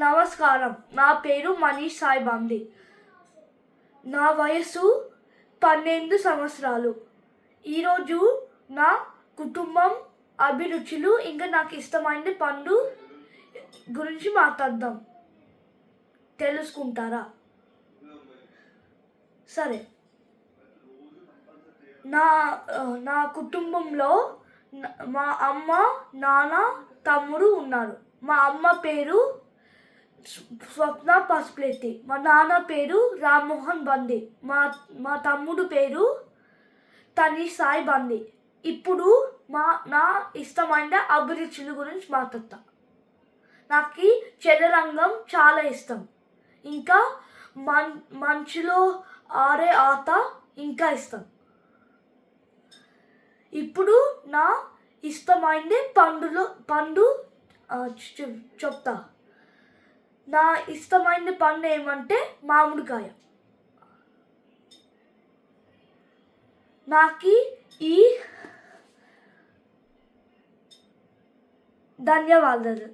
నమస్కారం, నా పేరు మనీష్ సాయి బాందే. నా వయసు 12 సంవత్సరాలు. ఈరోజు నా కుటుంబం, అభిరుచులు ఇంకా నాకు ఇష్టమైన పండు గురించి మాట్లాడదాం. తెలుసుకుంటారా? సరే. నా కుటుంబంలో మా అమ్మ, నాన్న, తమ్ముడు ఉన్నారు. మా అమ్మ పేరు స్వప్న పసుపులెత్తి. మా నాన్న పేరు రామ్మోహన్ బందే. మా తమ్ముడు పేరు తనీష్ సాయి బందే. ఇప్పుడు నా ఇష్టమైన అభిరుచుల గురించి మాట్లాడతా. నాకు చదరంగం చాలా ఇష్టం. ఇంకా మంచులో ఆడే ఆట ఇంకా ఇష్టం. ఇప్పుడు నా ఇష్టమైన పండు చెప్తా. నా ఇష్టమైన పండు ఏమంటే మామిడికాయ. నాకు ధన్యవాదాలు.